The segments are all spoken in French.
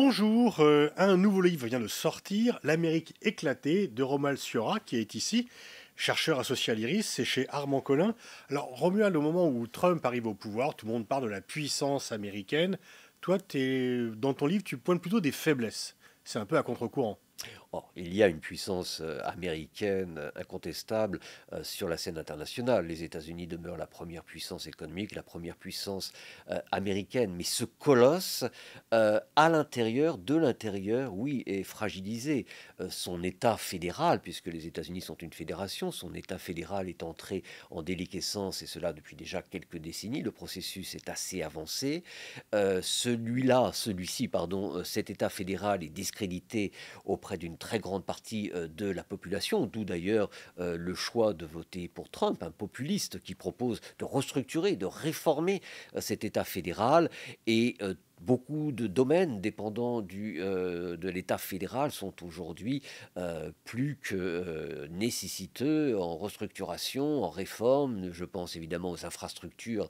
Bonjour, un nouveau livre vient de sortir, L'Amérique éclatée de Romuald Siora, qui est ici, chercheur associé à l'IRIS, c'est chez Armand Collin. Alors Romuald, au moment où Trump arrive au pouvoir, tout le monde parle de la puissance américaine. Toi, dans ton livre, tu pointes plutôt des faiblesses. C'est un peu à contre-courant. Or, il y a une puissance américaine incontestable sur la scène internationale. Les États-Unis demeurent la première puissance économique, la première puissance américaine. Mais ce colosse, de l'intérieur, oui, est fragilisé. Son État fédéral, puisque les États-Unis sont une fédération, son État fédéral est entré en déliquescence, et cela depuis déjà quelques décennies. Le processus est assez avancé. Cet État fédéral est discrédité auprès d'une très grande partie de la population, d'où d'ailleurs le choix de voter pour Trump, un populiste qui propose de restructurer, de réformer cet État fédéral. Et beaucoup de domaines dépendant de l'État fédéral sont aujourd'hui plus que nécessiteux en restructuration, en réforme. Je pense évidemment aux infrastructures.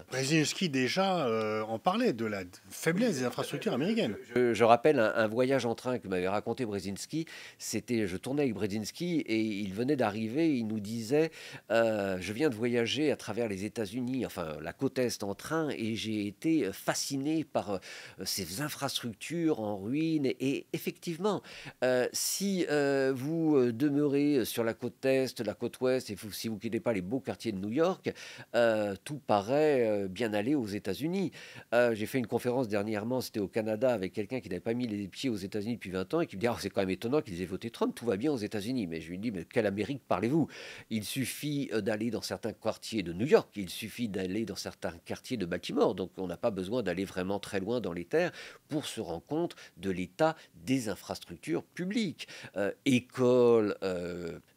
Brzezinski déjà en parlait de la faiblesse des infrastructures américaines. Je rappelle un voyage en train que m'avait raconté Brzezinski. Je tournais avec Brzezinski et il venait d'arriver. Il nous disait je viens de voyager à travers les États-Unis, enfin la côte Est en train, et j'ai été fasciné par ces infrastructures en ruine. Et effectivement, si vous demeurez sur la côte Est, la côte Ouest, et si vous ne quittez pas les beaux quartiers de New York, tout paraît bien aller aux États-Unis. J'ai fait une conférence dernièrement, c'était au Canada, avec quelqu'un qui n'avait pas mis les pieds aux États-Unis depuis 20 ans et qui me dit: ah, c'est quand même étonnant qu'ils aient voté Trump, tout va bien aux États-Unis. Mais je lui dis: mais quelle Amérique parlez-vous? Il suffit d'aller dans certains quartiers de New York, il suffit d'aller dans certains quartiers de Baltimore. Donc on n'a pas besoin d'aller vraiment très loin dans les terres pour se rendre compte de l'état des infrastructures publiques. Écoles,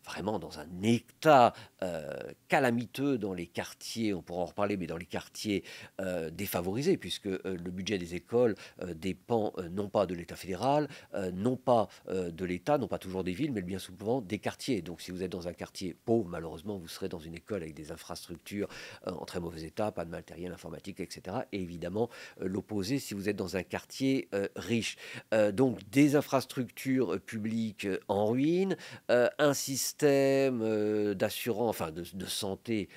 vraiment dans un état calamiteux dans les quartiers, on pourra en reparler, mais dans les quartiers défavorisés, puisque le budget des écoles dépend non pas de l'État fédéral, non pas de l'État, non pas toujours des villes, mais bien souvent des quartiers. Donc si vous êtes dans un quartier pauvre, malheureusement, vous serez dans une école avec des infrastructures en très mauvais état, pas de matériel informatique, etc. Et évidemment, l'opposé si vous êtes dans un quartier riche. Donc des infrastructures publiques en ruine, un système d'assurance, enfin de santé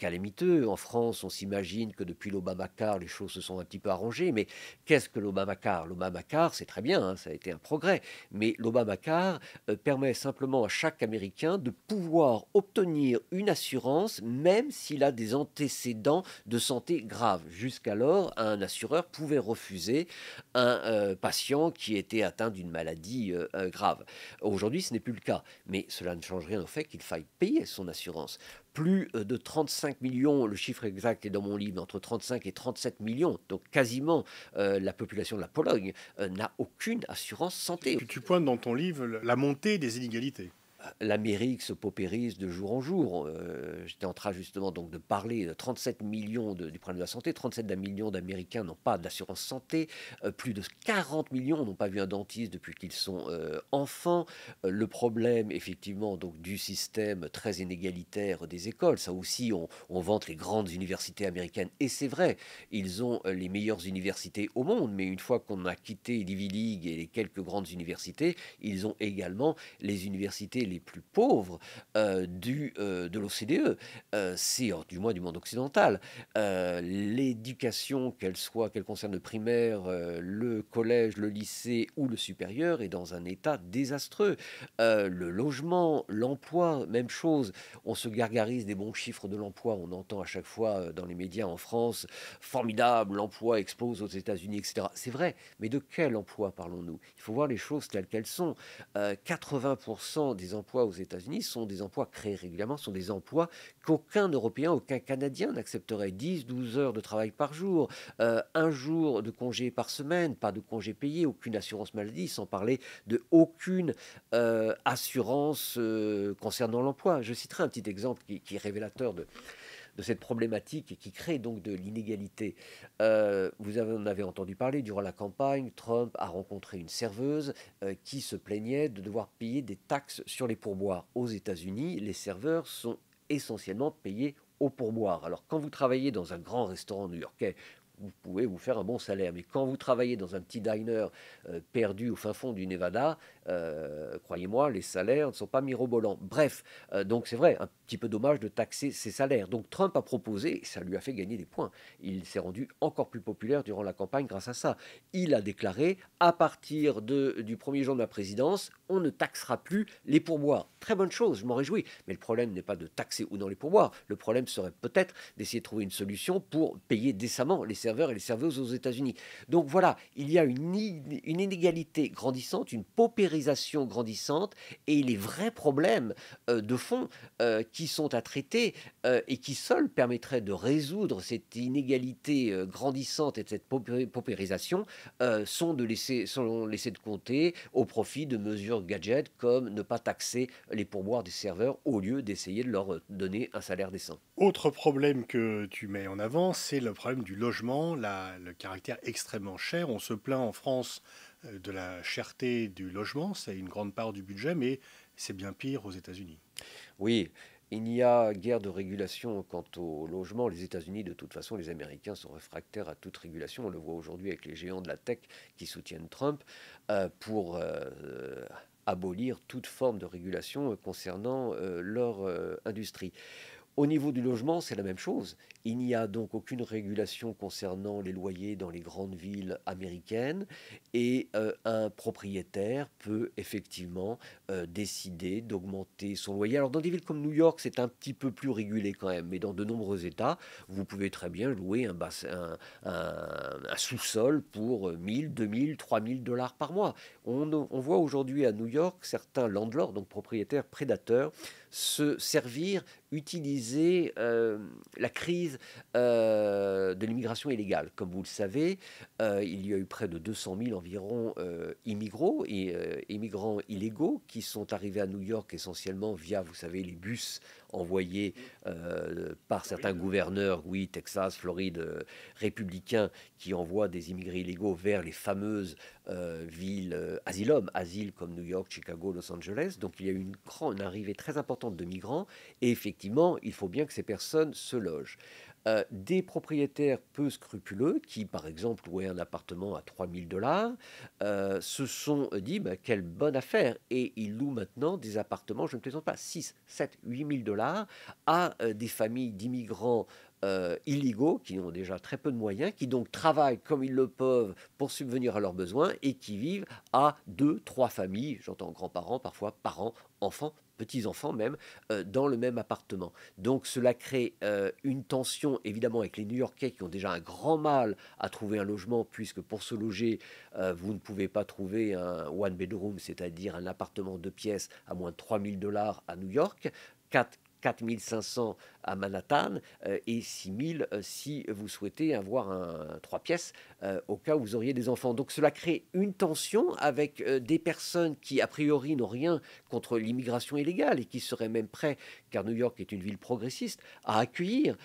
calamiteux. En France, on s'imagine que depuis l'Obamacare, les choses se sont un petit peu arrangées. Mais qu'est-ce que l'Obamacare? L'Obamacare, c'est très bien, hein, ça a été un progrès. Mais l'Obamacare permet simplement à chaque Américain de pouvoir obtenir une assurance, même s'il a des antécédents de santé graves. Jusqu'alors, un assureur pouvait refuser un patient qui était atteint d'une maladie grave. Aujourd'hui, ce n'est plus le cas. Mais cela ne change rien au fait qu'il faille payer son assurance. Plus de 35 millions, le chiffre exact est dans mon livre, entre 35 et 37 millions, donc quasiment la population de la Pologne n'a aucune assurance santé. Tu pointes dans ton livre la montée des inégalités. L'Amérique se paupérise de jour en jour. J'étais en train justement donc de parler de 37 millions du problème de la santé. 37 millions d'Américains n'ont pas d'assurance santé. Plus de 40 millions n'ont pas vu un dentiste depuis qu'ils sont enfants. Le problème effectivement donc du système très inégalitaire des écoles. Ça aussi, on vante les grandes universités américaines. Et c'est vrai, ils ont les meilleures universités au monde. Mais une fois qu'on a quitté l'Ivy League et les quelques grandes universités, ils ont également les universités les plus pauvres de l'OCDE, du moins du monde occidental. L'éducation, qu'elle concerne le primaire, le collège, le lycée ou le supérieur, est dans un état désastreux. Le logement, l'emploi, même chose. On se gargarise des bons chiffres de l'emploi. On entend à chaque fois dans les médias en France: formidable, l'emploi explose aux États-Unis, etc. C'est vrai, mais de quel emploi parlons-nous? Il faut voir les choses telles qu'elles sont. 80% des emplois aux États-Unis sont des emplois créés régulièrement, sont des emplois qu'aucun Européen, aucun Canadien n'accepterait. 10-12 heures de travail par jour, un jour de congé par semaine, pas de congé payé, aucune assurance maladie, sans parler de aucune assurance concernant l'emploi. Je citerai un petit exemple qui est révélateur de cette problématique et qui crée donc de l'inégalité. Vous en avez entendu parler, durant la campagne, Trump a rencontré une serveuse qui se plaignait de devoir payer des taxes sur les pourboires. Aux États-Unis, les serveurs sont essentiellement payés au pourboire. Alors quand vous travaillez dans un grand restaurant new-yorkais, vous pouvez vous faire un bon salaire. Mais quand vous travaillez dans un petit diner perdu au fin fond du Nevada, croyez-moi, les salaires ne sont pas mirobolants. Bref, donc c'est vrai, un petit peu dommage de taxer ces salaires. Donc Trump a proposé, et ça lui a fait gagner des points. Il s'est rendu encore plus populaire durant la campagne grâce à ça. Il a déclaré, à partir du premier jour de ma présidence, on ne taxera plus les pourboires. Très bonne chose, je m'en réjouis. Mais le problème n'est pas de taxer ou non les pourboires. Le problème serait peut-être d'essayer de trouver une solution pour payer décemment les serveurs et les serveuses aux États-Unis. Donc voilà, il y a une inégalité grandissante, une paupérisation grandissante et les vrais problèmes de fond qui sont à traiter et qui seuls permettraient de résoudre cette inégalité grandissante et de cette paupérisation sont laissés de compter au profit de mesures gadgets comme ne pas taxer les pourboires des serveurs au lieu d'essayer de leur donner un salaire décent. Autre problème que tu mets en avant, c'est le problème du logement, le caractère extrêmement cher. On se plaint en France de la cherté du logement, c'est une grande part du budget, mais c'est bien pire aux États-Unis. Oui, il n'y a guère de régulation quant au logement. Les États-Unis, de toute façon, les Américains sont réfractaires à toute régulation. On le voit aujourd'hui avec les géants de la tech qui soutiennent Trump pour abolir toute forme de régulation concernant leur industrie. Au niveau du logement, c'est la même chose. Il n'y a donc aucune régulation concernant les loyers dans les grandes villes américaines et un propriétaire peut effectivement décider d'augmenter son loyer. Alors dans des villes comme New York, c'est un petit peu plus régulé quand même, mais dans de nombreux États, vous pouvez très bien louer un sous-sol pour 1000, 2000, 3000 dollars par mois. On voit aujourd'hui à New York certains landlords, donc propriétaires prédateurs, se servir, utiliser la crise de l'immigration illégale. Comme vous le savez, il y a eu près de 200 000 environ immigrants illégaux qui sont arrivés à New York essentiellement via, vous savez, les bus envoyés par certains gouverneurs, oui, Texas, Floride, républicains, qui envoient des immigrés illégaux vers les fameuses villes asiles comme New York, Chicago, Los Angeles. Donc il y a eu une arrivée très importante de migrants et effectivement, il faut bien que ces personnes se logent. Des propriétaires peu scrupuleux qui, par exemple, louaient un appartement à 3000 dollars, se sont dit bah, quelle bonne affaire. Et ils louent maintenant des appartements, je ne plaisante pas, 6, 7, 8000 dollars à des familles d'immigrants illégaux qui ont déjà très peu de moyens, qui donc travaillent comme ils le peuvent pour subvenir à leurs besoins et qui vivent à 2, 3 familles, j'entends grands-parents, parfois parents, enfants, petits-enfants même, dans le même appartement. Donc cela crée une tension évidemment avec les New-Yorkais qui ont déjà un grand mal à trouver un logement puisque pour se loger, vous ne pouvez pas trouver un one bedroom, c'est-à-dire un appartement de pièces à moins de 3000 dollars à New York, 4500 à Manhattan et 6000 si vous souhaitez avoir un 3 pièces au cas où vous auriez des enfants. Donc cela crée une tension avec des personnes qui a priori n'ont rien contre l'immigration illégale et qui seraient même prêts, car New York est une ville progressiste, à accueillir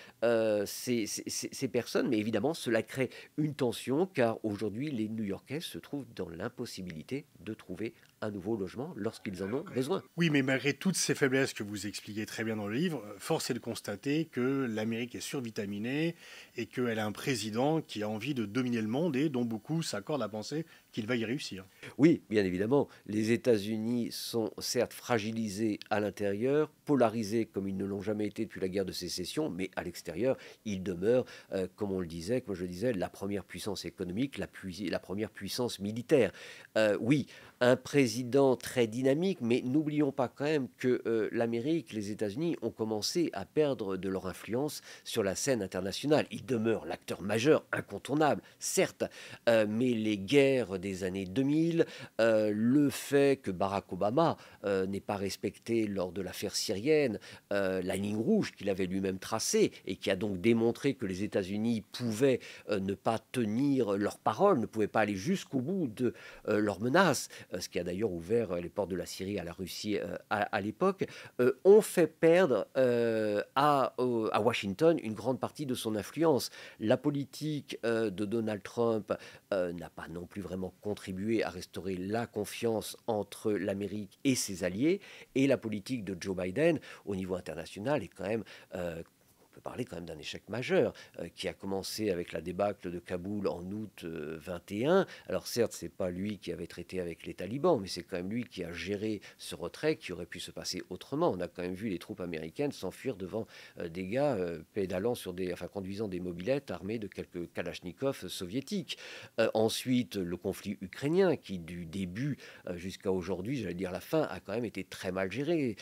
ces personnes. Mais évidemment cela crée une tension car aujourd'hui les New-Yorkais se trouvent dans l'impossibilité de trouver un nouveau logement lorsqu'ils en ont besoin. Oui, mais malgré toutes ces faiblesses que vous expliquez très bien dans le livre, force est de constater que l'Amérique est survitaminée et qu'elle a un président qui a envie de dominer le monde et dont beaucoup s'accordent à penser qu'il va y réussir. Oui, bien évidemment, les États-Unis sont certes fragilisés à l'intérieur, polarisés comme ils ne l'ont jamais été depuis la guerre de sécession, mais à l'extérieur, ils demeurent, comme on le disait, comme je le disais, la première puissance économique, la première puissance militaire. Oui, un président très dynamique, mais n'oublions pas quand même que l'Amérique, les États-Unis ont commencé à perdre de leur influence sur la scène internationale. Ils demeurent l'acteur majeur, incontournable, certes, mais les guerres des années 2000, le fait que Barack Obama n'ait pas respecté lors de l'affaire syrienne la ligne rouge qu'il avait lui-même tracée et qui a donc démontré que les États-Unis pouvaient ne pas tenir leurs paroles, ne pouvaient pas aller jusqu'au bout de leurs menaces, ce qui a d'ailleurs ouvert les portes de la Syrie à la Russie à l'époque, ont fait perdre à Washington une grande partie de son influence. La politique de Donald Trump n'a pas non plus vraiment contribué à restaurer la confiance entre l'Amérique et ses alliés, et la politique de Joe Biden au niveau international est quand même peut parler quand même d'un échec majeur qui a commencé avec la débâcle de Kaboul en août 21. Alors certes, c'est pas lui qui avait traité avec les talibans, mais c'est quand même lui qui a géré ce retrait qui aurait pu se passer autrement. On a quand même vu les troupes américaines s'enfuir devant des gars pédalant conduisant des mobylettes armés de quelques kalachnikovs soviétiques. Ensuite, le conflit ukrainien qui du début jusqu'à aujourd'hui, j'allais dire la fin, a quand même été très mal géré.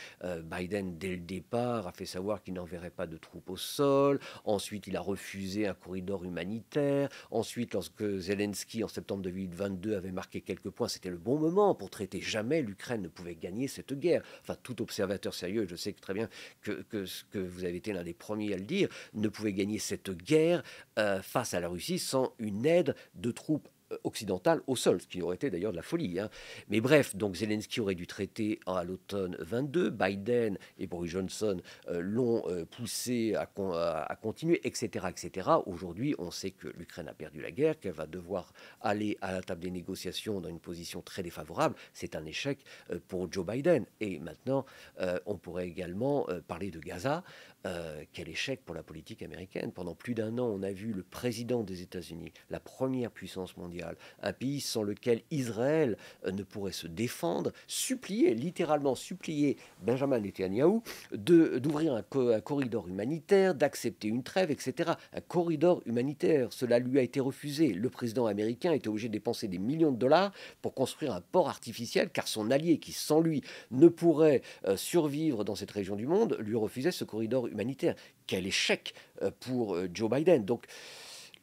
Biden, dès le départ, a fait savoir qu'il n'enverrait pas de troupes au sol. Ensuite, il a refusé un corridor humanitaire. Ensuite, lorsque Zelensky, en septembre 2022, avait marqué quelques points, c'était le bon moment pour traiter. Jamais l'Ukraine ne pouvait gagner cette guerre. Enfin, tout observateur sérieux, je sais très bien que vous avez été l'un des premiers à le dire, ne pouvait gagner cette guerre face à la Russie sans une aide de troupes occidentale au sol, ce qui aurait été d'ailleurs de la folie. Hein. Mais bref, donc Zelensky aurait dû traiter à l'automne 22, Biden et Boris Johnson l'ont poussé à continuer, etc. etc. Aujourd'hui, on sait que l'Ukraine a perdu la guerre, qu'elle va devoir aller à la table des négociations dans une position très défavorable. C'est un échec pour Joe Biden. Et maintenant, on pourrait également parler de Gaza. Quel échec pour la politique américaine. Pendant plus d'un an, on a vu le président des États-Unis, la première puissance mondiale, un pays sans lequel Israël ne pourrait se défendre, littéralement supplier Benjamin Netanyahou d'ouvrir un corridor humanitaire, d'accepter une trêve, etc. Un corridor humanitaire, cela lui a été refusé. Le président américain était obligé de dépenser des millions de dollars pour construire un port artificiel, car son allié, qui sans lui ne pourrait survivre dans cette région du monde, lui refusait ce corridor humanitaire. Quel échec pour Joe Biden. Donc,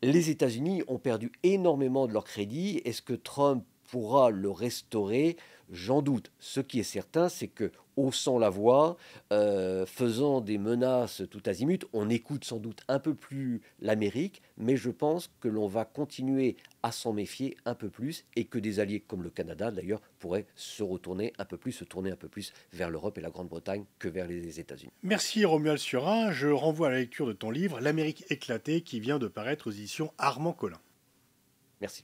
les États-Unis ont perdu énormément de leur crédit. Est-ce que Trump pourra le restaurer? J'en doute. Ce qui est certain, c'est que, haussant la voix, faisant des menaces tout azimut, on écoute sans doute un peu plus l'Amérique, mais je pense que l'on va continuer à s'en méfier un peu plus et que des alliés comme le Canada, d'ailleurs, pourraient se tourner un peu plus vers l'Europe et la Grande-Bretagne que vers les États-Unis. Merci Romuald Surin. Je renvoie à la lecture de ton livre L'Amérique éclatée qui vient de paraître aux éditions Armand Collin. Merci.